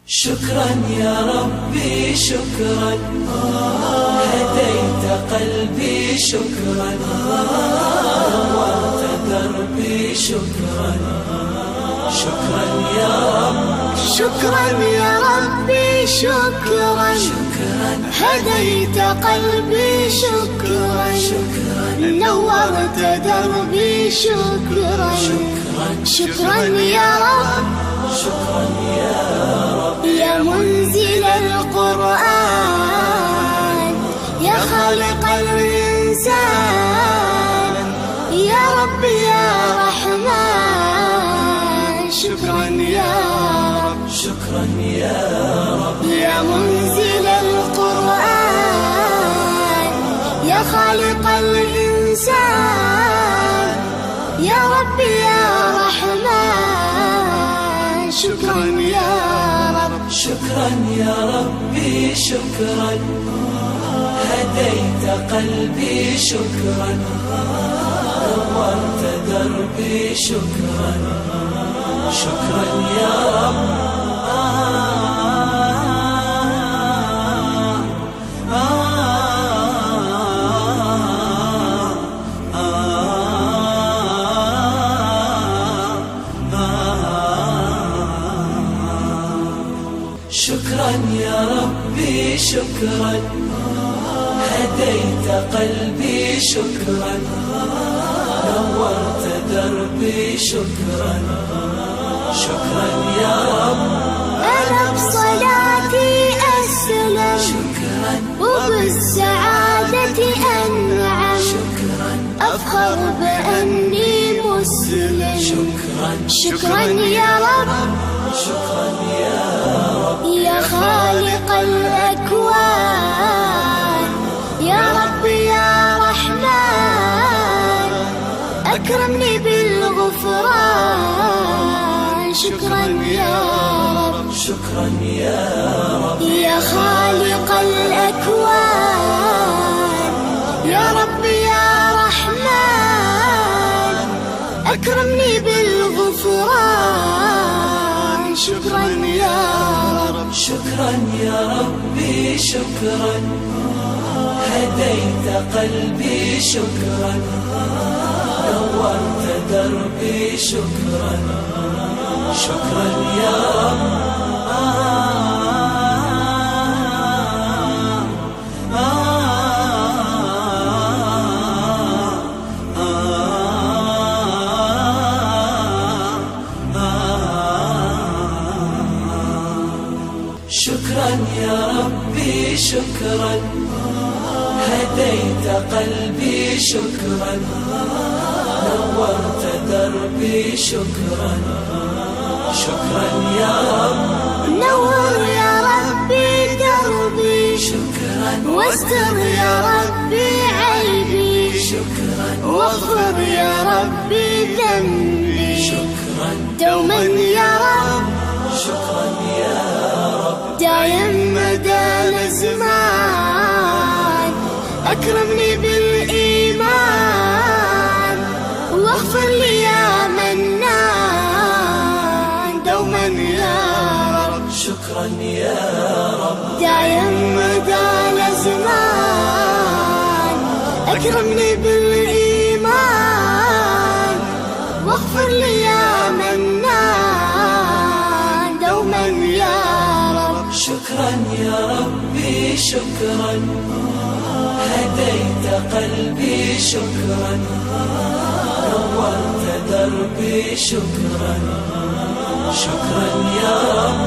شكرا يا ربي شكرا، هديت قلبي شكرا، نورت دربي شكرا. شكرا يا رب، شكرا يا ربي شكرا، هديت قلبي شكرا، نورت دربي شكرا. شكرا يا رب، شكرا يا رب، يا منزل القرآن، يا خالق الإنسان، يا رب يا رحمن. شكرا يا رب، شكرا يا رب، يا منزل القرآن، يا خالق الإنسان، يا رب يا رحمن. شكرا يا رب، شكرا يا ربي شكرا، هديت قلبي شكرا، نورت دربي شكرا. شكرا يا رب، شكرا يا ربي شكرا، هديت قلبي شكرا، نورت دربي شكرا. شكرا يا رب، أنا بصلاتي أسلم، شكرا وبالسعادة أنعم، شكرا أفخر بأني مسلم. شكرا شكرا يا رب، شكرا يا رب، يا خالق الأكوان، يا رب يا رحمن، أكرمني بالغفران. شكرا يا رب، شكرا يا رب، يا خالق الأكوان، يا رب يا رحمن، أكرمني بالغفران. شكرا يا رب، شكرا يا ربي شكرا، هديت قلبي شكرا، نورت دربي شكرا. شكرا يا رب، شكرا يا ربي شكرا، هديت قلبي شكرا، نورت دربي شكرا. شكرا يا رب، نور يا ربي دربي، شكرا واستر يا ربي عيبي، شكرا واغفر يا ربي ذنبي. شكرا دوما يا رب، شكرا يا رب، دايم مدى الأزمان، أكرمني بالإيمان، واغفر لي يا منان. دوما يا رب، شكرا يا رب، دايم مدى الأزمان، أكرمني بالإيمان، واغفر لي يا منان. دوما يا رب، شكرا يا ربي شكرا، هديت قلبي شكرا، نورت دربي شكرا. شكرا يا رب،